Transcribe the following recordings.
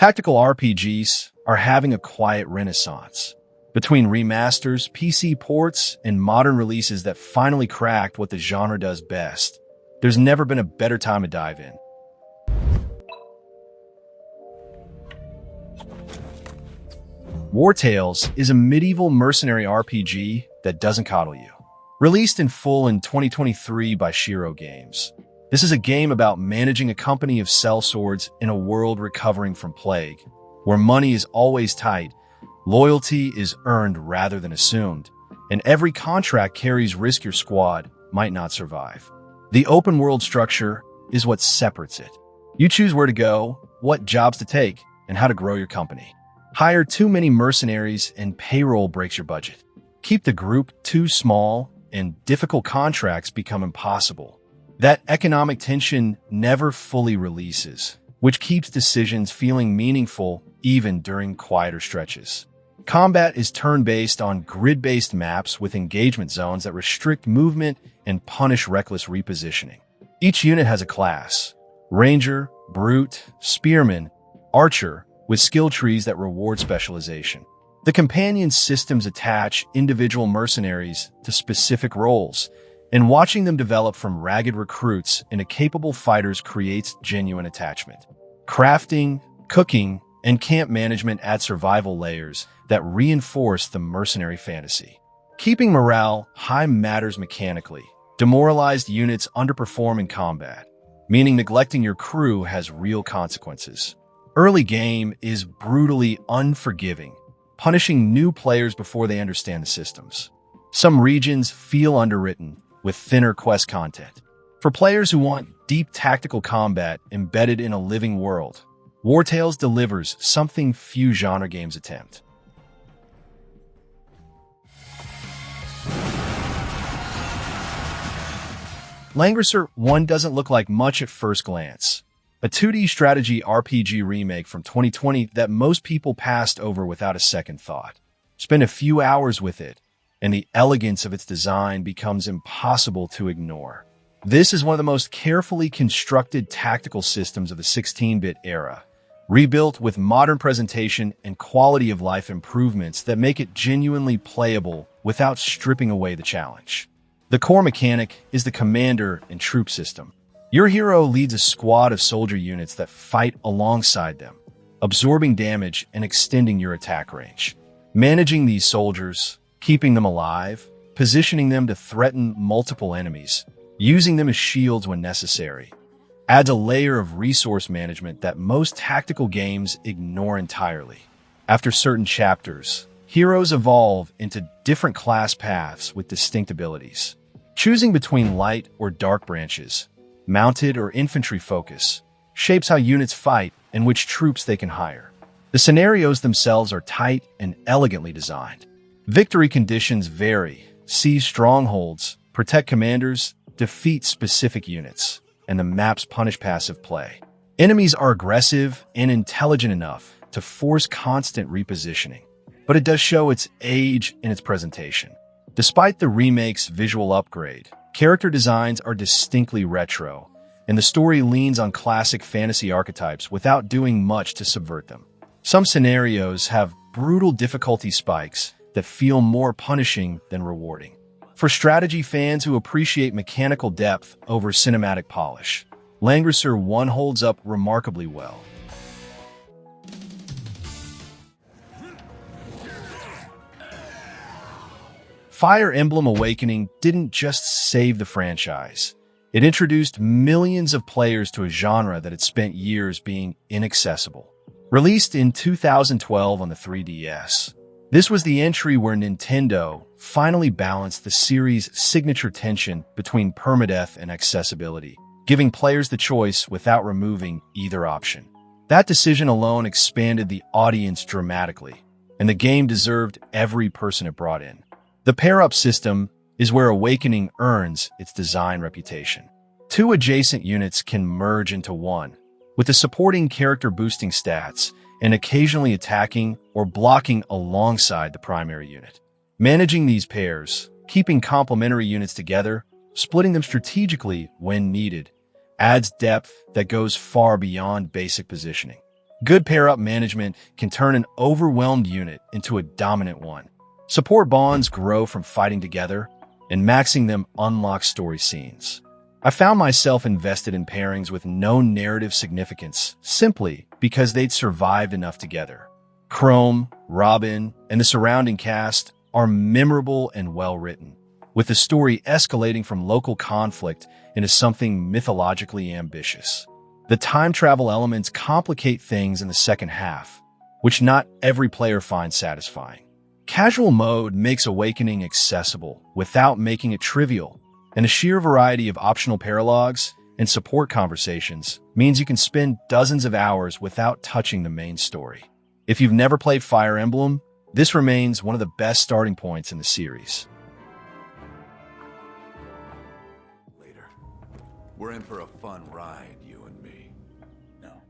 Tactical RPGs are having a quiet renaissance. Between remasters, PC ports, and modern releases that finally cracked what the genre does best, there's never been a better time to dive in. War Tales is a medieval mercenary RPG that doesn't coddle you. Released in full in 2023 by Shiro Games, this is a game about managing a company of sellswords in a world recovering from plague, where money is always tight, loyalty is earned rather than assumed, and every contract carries risk your squad might not survive. The open world structure is what separates it. You choose where to go, what jobs to take, and how to grow your company. Hire too many mercenaries and payroll breaks your budget. Keep the group too small and difficult contracts become impossible. That economic tension never fully releases, which keeps decisions feeling meaningful even during quieter stretches. Combat is turn-based on grid-based maps with engagement zones that restrict movement and punish reckless repositioning. Each unit has a class: Ranger, Brute, Spearman, Archer, with skill trees that reward specialization. The companion systems attach individual mercenaries to specific roles, and watching them develop from ragged recruits into capable fighters creates genuine attachment. Crafting, cooking, and camp management add survival layers that reinforce the mercenary fantasy. Keeping morale high matters mechanically. Demoralized units underperform in combat, meaning neglecting your crew has real consequences. Early game is brutally unforgiving, punishing new players before they understand the systems. Some regions feel underwritten, with thinner quest content. For players who want deep tactical combat embedded in a living world, War Tales delivers something few genre games attempt. Langrisser 1 doesn't look like much at first glance. A 2D strategy RPG remake from 2020 that most people passed over without a second thought. Spend a few hours with it, and the elegance of its design becomes impossible to ignore. This is one of the most carefully constructed tactical systems of the 16-bit era, rebuilt with modern presentation and quality of life improvements that make it genuinely playable without stripping away the challenge. The core mechanic is the commander and troop system. Your hero leads a squad of soldier units that fight alongside them, absorbing damage and extending your attack range. Managing these soldiers, keeping them alive, positioning them to threaten multiple enemies, using them as shields when necessary, adds a layer of resource management that most tactical games ignore entirely. After certain chapters, heroes evolve into different class paths with distinct abilities. Choosing between light or dark branches, mounted or infantry focus, shapes how units fight and which troops they can hire. The scenarios themselves are tight and elegantly designed. Victory conditions vary: seize strongholds, protect commanders, defeat specific units, and the maps punish passive play. Enemies are aggressive and intelligent enough to force constant repositioning, but it does show its age in its presentation. Despite the remake's visual upgrade, character designs are distinctly retro, and the story leans on classic fantasy archetypes without doing much to subvert them. Some scenarios have brutal difficulty spikes that feel more punishing than rewarding. For strategy fans who appreciate mechanical depth over cinematic polish, Langrisser 1 holds up remarkably well. Fire Emblem Awakening didn't just save the franchise. It introduced millions of players to a genre that had spent years being inaccessible. Released in 2012 on the 3DS, this was the entry where Nintendo finally balanced the series' signature tension between permadeath and accessibility, giving players the choice without removing either option. That decision alone expanded the audience dramatically, and the game deserved every person it brought in. The pair-up system is where Awakening earns its design reputation. Two adjacent units can merge into one, with the supporting character boosting stats and occasionally attacking or blocking alongside the primary unit. Managing these pairs, keeping complementary units together, splitting them strategically when needed, adds depth that goes far beyond basic positioning. Good pair-up management can turn an overwhelmed unit into a dominant one. Support bonds grow from fighting together, and maxing them unlocks story scenes. I found myself invested in pairings with no narrative significance, simply because they'd survived enough together. Chrome, Robin, and the surrounding cast are memorable and well-written, with the story escalating from local conflict into something mythologically ambitious. The time travel elements complicate things in the second half, which not every player finds satisfying. Casual mode makes Awakening accessible without making it trivial, and a sheer variety of optional paralogs and support conversations means you can spend dozens of hours without touching the main story. If you've never played Fire Emblem, this remains one of the best starting points in the series. Later. We're in for a fun ride, you and me.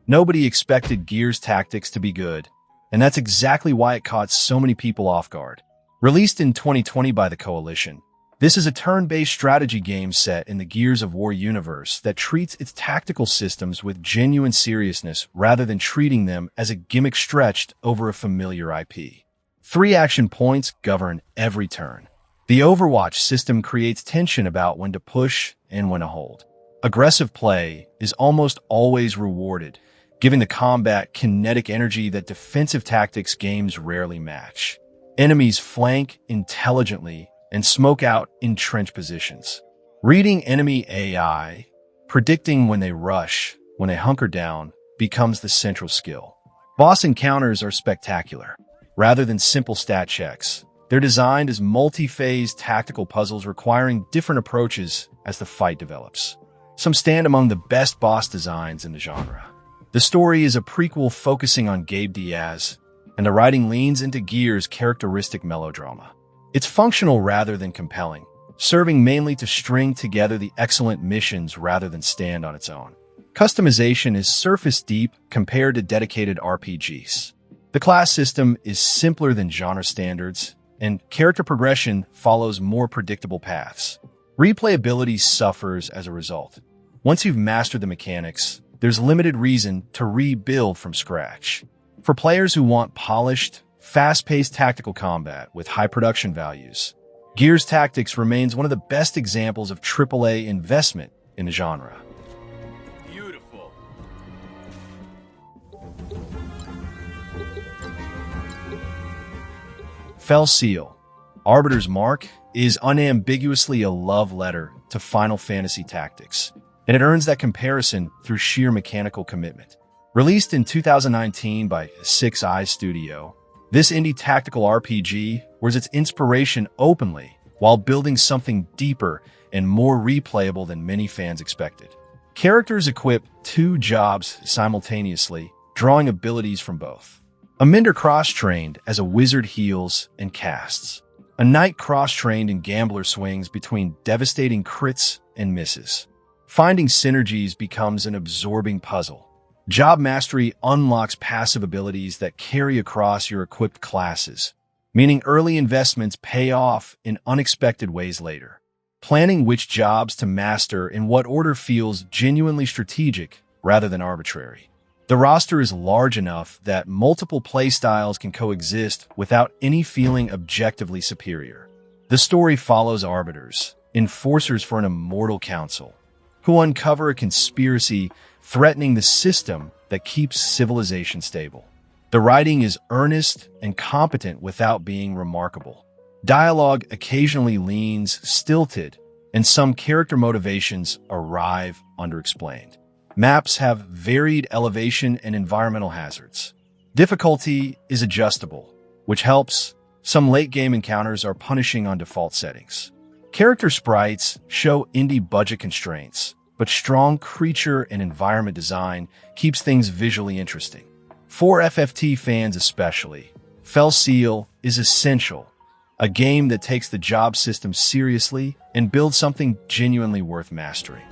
Nobody expected Gears Tactics to be good, and that's exactly why it caught so many people off guard. Released in 2020 by the Coalition, this is a turn-based strategy game set in the Gears of War universe that treats its tactical systems with genuine seriousness rather than treating them as a gimmick stretched over a familiar IP. 3 action points govern every turn. The Overwatch system creates tension about when to push and when to hold. Aggressive play is almost always rewarded, giving the combat kinetic energy that defensive tactics games rarely match. Enemies flank intelligently and smoke out entrenched positions. Reading enemy AI, predicting when they rush, when they hunker down, becomes the central skill. Boss encounters are spectacular. Rather than simple stat checks, they're designed as multi-phase tactical puzzles requiring different approaches as the fight develops. Some stand among the best boss designs in the genre. The story is a prequel focusing on Gabe Diaz, and the writing leans into Gears' characteristic melodrama. It's functional rather than compelling, serving mainly to string together the excellent missions rather than stand on its own. Customization is surface deep compared to dedicated RPGs. The class system is simpler than genre standards, and character progression follows more predictable paths. Replayability suffers as a result. Once you've mastered the mechanics, there's limited reason to rebuild from scratch. For players who want polished, fast-paced tactical combat with high production values, Gears Tactics remains one of the best examples of AAA investment in the genre. Beautiful. Fell Seal, Arbiter's Mark, is unambiguously a love letter to Final Fantasy Tactics, and it earns that comparison through sheer mechanical commitment. Released in 2019 by 6 Eyes Studio, this indie tactical RPG wears its inspiration openly while building something deeper and more replayable than many fans expected. Characters equip 2 jobs simultaneously, drawing abilities from both. A Mender cross-trained as a wizard heals and casts. A knight cross-trained in gambler swings between devastating crits and misses. Finding synergies becomes an absorbing puzzle. Job mastery unlocks passive abilities that carry across your equipped classes, meaning early investments pay off in unexpected ways later. Planning which jobs to master in what order feels genuinely strategic rather than arbitrary. The roster is large enough that multiple playstyles can coexist without any feeling objectively superior. The story follows arbiters, enforcers for an immortal council, who uncover a conspiracy threatening the system that keeps civilization stable. The writing is earnest and competent without being remarkable. Dialogue occasionally leans stilted, and some character motivations arrive underexplained. Maps have varied elevation and environmental hazards. Difficulty is adjustable, which helps. Some late-game encounters are punishing on default settings. Character sprites show indie budget constraints, but strong creature and environment design keeps things visually interesting. For FFT fans especially, Fell Seal is essential, a game that takes the job system seriously and builds something genuinely worth mastering.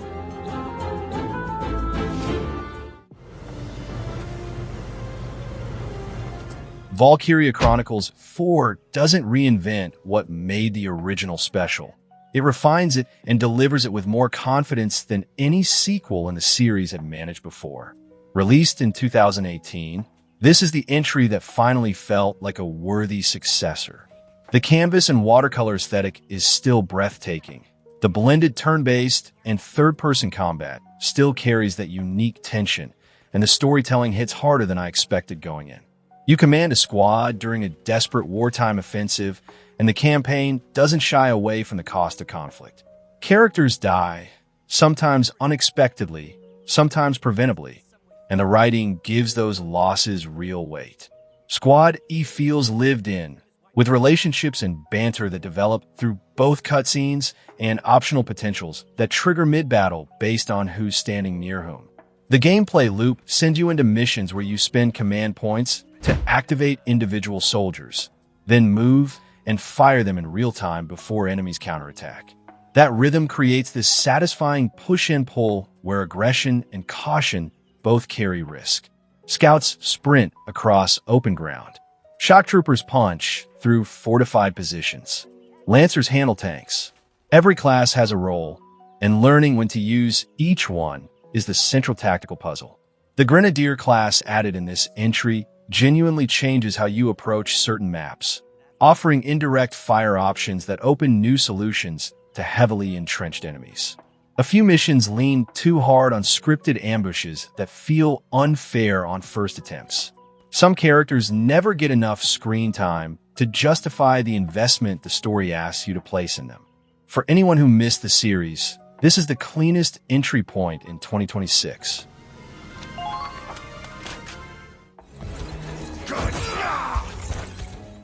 Valkyria Chronicles 4 doesn't reinvent what made the original special. It refines it and delivers it with more confidence than any sequel in the series had managed before. Released in 2018, this is the entry that finally felt like a worthy successor. The canvas and watercolor aesthetic is still breathtaking. The blended turn-based and third-person combat still carries that unique tension, and the storytelling hits harder than I expected going in. You command a squad during a desperate wartime offensive, and the campaign doesn't shy away from the cost of conflict. Characters die, sometimes unexpectedly, sometimes preventably, and the writing gives those losses real weight. Squad E feels lived in, with relationships and banter that develop through both cutscenes and optional potentials that trigger mid-battle based on who's standing near whom. The gameplay loop sends you into missions where you spend command points to activate individual soldiers, then move and fire them in real time before enemies counterattack. That rhythm creates this satisfying push and pull where aggression and caution both carry risk. Scouts sprint across open ground. Shock troopers punch through fortified positions. Lancers handle tanks. Every class has a role, and learning when to use each one is the central tactical puzzle. The Grenadier class added in this entry genuinely changes how you approach certain maps, offering indirect fire options that open new solutions to heavily entrenched enemies. A few missions lean too hard on scripted ambushes that feel unfair on first attempts. Some characters never get enough screen time to justify the investment the story asks you to place in them. For anyone who missed the series, this is the cleanest entry point in 2026.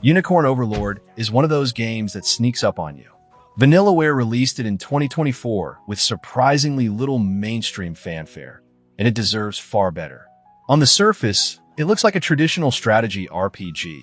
Unicorn Overlord is one of those games that sneaks up on you. Vanillaware released it in 2024 with surprisingly little mainstream fanfare, and it deserves far better. On the surface, it looks like a traditional strategy RPG.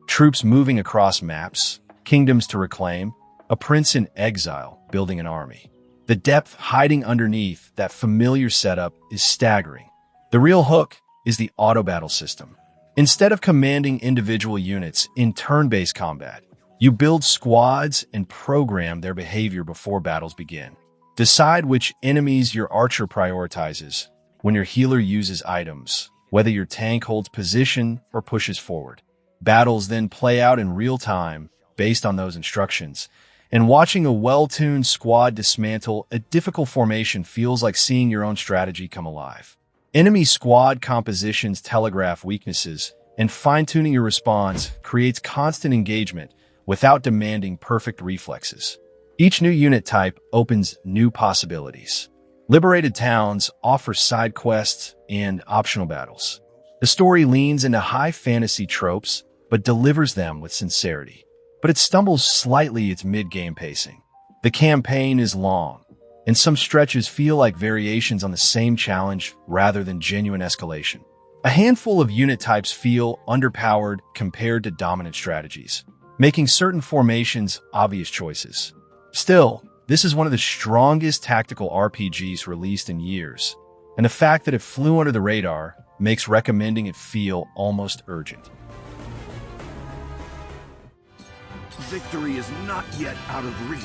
Troops moving across maps, kingdoms to reclaim, a prince in exile building an army. The depth hiding underneath that familiar setup is staggering. The real hook is the auto battle system. Instead of commanding individual units in turn-based combat, you build squads and program their behavior before battles begin. Decide which enemies your archer prioritizes when your healer uses items, whether your tank holds position or pushes forward. Battles then play out in real time based on those instructions, and watching a well-tuned squad dismantle a difficult formation feels like seeing your own strategy come alive. Enemy squad compositions telegraph weaknesses, and fine-tuning your response creates constant engagement without demanding perfect reflexes. Each new unit type opens new possibilities. Liberated towns offer side quests and optional battles. The story leans into high fantasy tropes, but delivers them with sincerity. But it stumbles slightly its mid-game pacing. The campaign is long, and some stretches feel like variations on the same challenge rather than genuine escalation. A handful of unit types feel underpowered compared to dominant strategies, making certain formations obvious choices. Still, this is one of the strongest tactical RPGs released in years, and the fact that it flew under the radar makes recommending it feel almost urgent. Victory is not yet out of reach.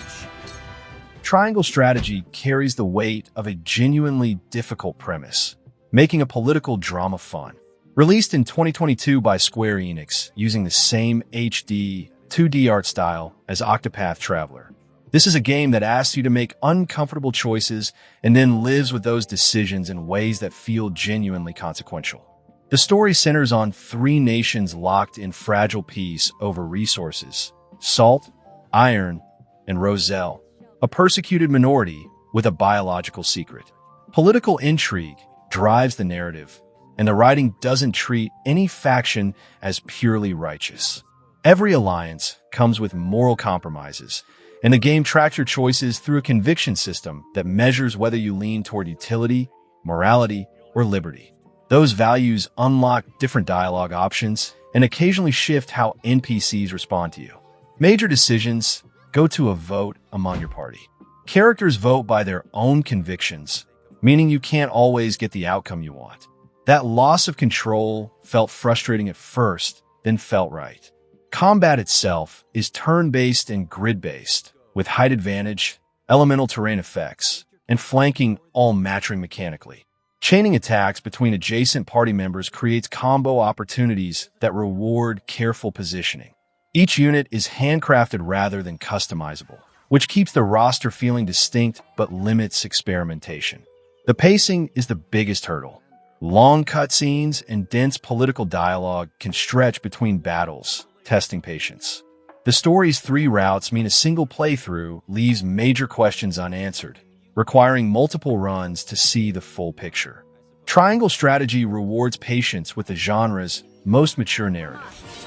Triangle strategy carries the weight of a genuinely difficult premise, making a political drama fun. Released in 2022 by Square Enix using the same HD 2D art style as Octopath Traveler. This is a game that asks you to make uncomfortable choices and then lives with those decisions in ways that feel genuinely consequential. The story centers on three nations locked in fragile peace over resources: salt, iron, and Roselle, a persecuted minority with a biological secret. Political intrigue drives the narrative, and the writing doesn't treat any faction as purely righteous. Every alliance comes with moral compromises, and the game tracks your choices through a conviction system that measures whether you lean toward utility, morality, or liberty. Those values unlock different dialogue options and occasionally shift how NPCs respond to you. Major decisions go to a vote among your party. Characters vote by their own convictions, meaning you can't always get the outcome you want. That loss of control felt frustrating at first, then felt right. Combat itself is turn-based and grid-based, with height advantage, elemental terrain effects, and flanking all matching mechanically. Chaining attacks between adjacent party members creates combo opportunities that reward careful positioning. Each unit is handcrafted rather than customizable, which keeps the roster feeling distinct but limits experimentation. The pacing is the biggest hurdle. Long cutscenes and dense political dialogue can stretch between battles, testing patience. The story's 3 routes mean a single playthrough leaves major questions unanswered, requiring multiple runs to see the full picture. Triangle strategy rewards patience with the genre's most mature narrative.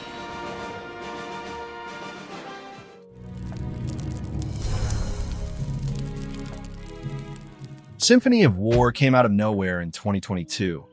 Symphony of War came out of nowhere in 2022.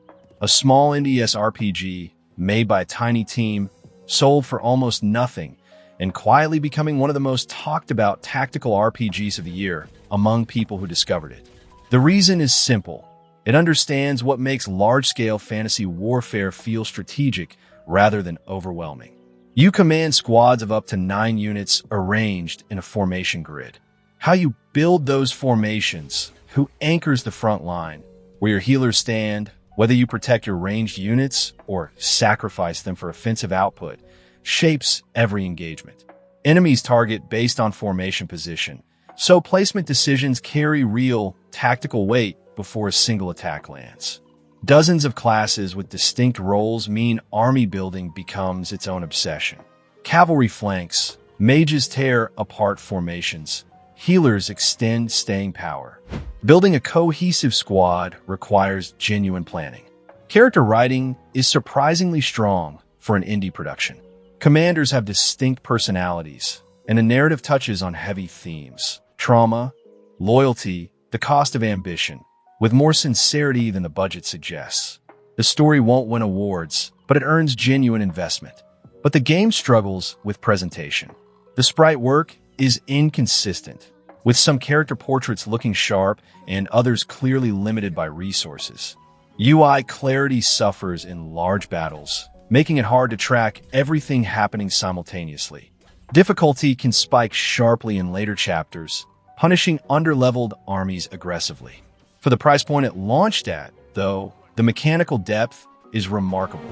A small NES RPG made by a tiny team, sold for almost nothing, and quietly becoming one of the most talked about tactical RPGs of the year among people who discovered it. The reason is simple. It understands what makes large-scale fantasy warfare feel strategic rather than overwhelming. You command squads of up to 9 units arranged in a formation grid. How you build those formations, who anchors the front line, where your healers stand, whether you protect your ranged units or sacrifice them for offensive output, shapes every engagement. Enemies target based on formation position, so placement decisions carry real tactical weight before a single attack lands. Dozens of classes with distinct roles mean army building becomes its own obsession. Cavalry flanks, mages tear apart formations, healers extend staying power. Building a cohesive squad requires genuine planning. Character writing is surprisingly strong for an indie production. Commanders have distinct personalities, and the narrative touches on heavy themes: trauma, loyalty, the cost of ambition, with more sincerity than the budget suggests. The story won't win awards, but it earns genuine investment. But the game struggles with presentation. The sprite work is inconsistent, with some character portraits looking sharp and others clearly limited by resources. UI clarity suffers in large battles, making it hard to track everything happening simultaneously. Difficulty can spike sharply in later chapters, punishing underleveled armies aggressively. For the price point it launched at, though, the mechanical depth is remarkable.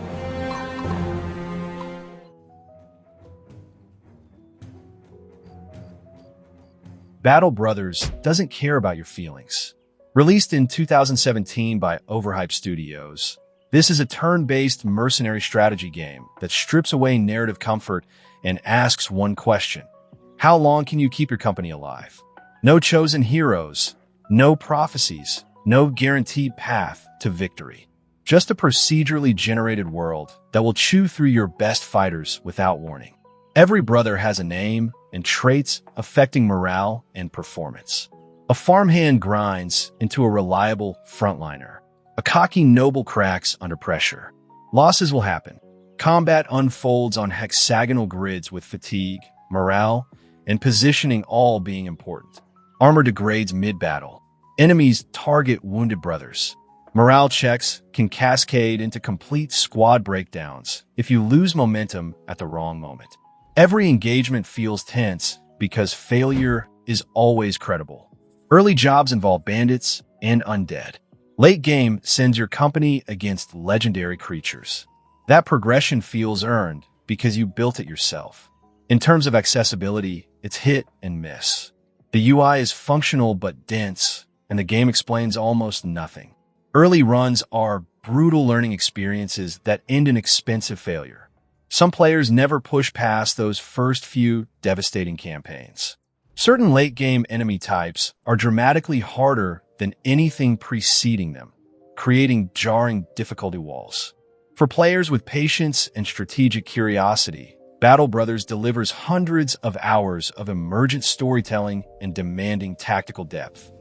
Battle Brothers doesn't care about your feelings. Released in 2017 by Overhyped Studios, this is a turn-based mercenary strategy game that strips away narrative comfort and asks one question: how long can you keep your company alive? No chosen heroes, no prophecies, no guaranteed path to victory. Just a procedurally generated world that will chew through your best fighters without warning. Every brother has a name and traits affecting morale and performance. A farmhand grinds into a reliable frontliner. A cocky noble cracks under pressure. Losses will happen. Combat unfolds on hexagonal grids with fatigue, morale, and positioning all being important. Armor degrades mid-battle. Enemies target wounded brothers. Morale checks can cascade into complete squad breakdowns if you lose momentum at the wrong moment. Every engagement feels tense because failure is always credible. Early jobs involve bandits and undead. Late game sends your company against legendary creatures. That progression feels earned because you built it yourself. In terms of accessibility, it's hit and miss. The UI is functional but dense, and the game explains almost nothing. Early runs are brutal learning experiences that end in expensive failure. Some players never push past those first few devastating campaigns. Certain late-game enemy types are dramatically harder than anything preceding them, creating jarring difficulty walls. For players with patience and strategic curiosity, Battle Brothers delivers hundreds of hours of emergent storytelling and demanding tactical depth.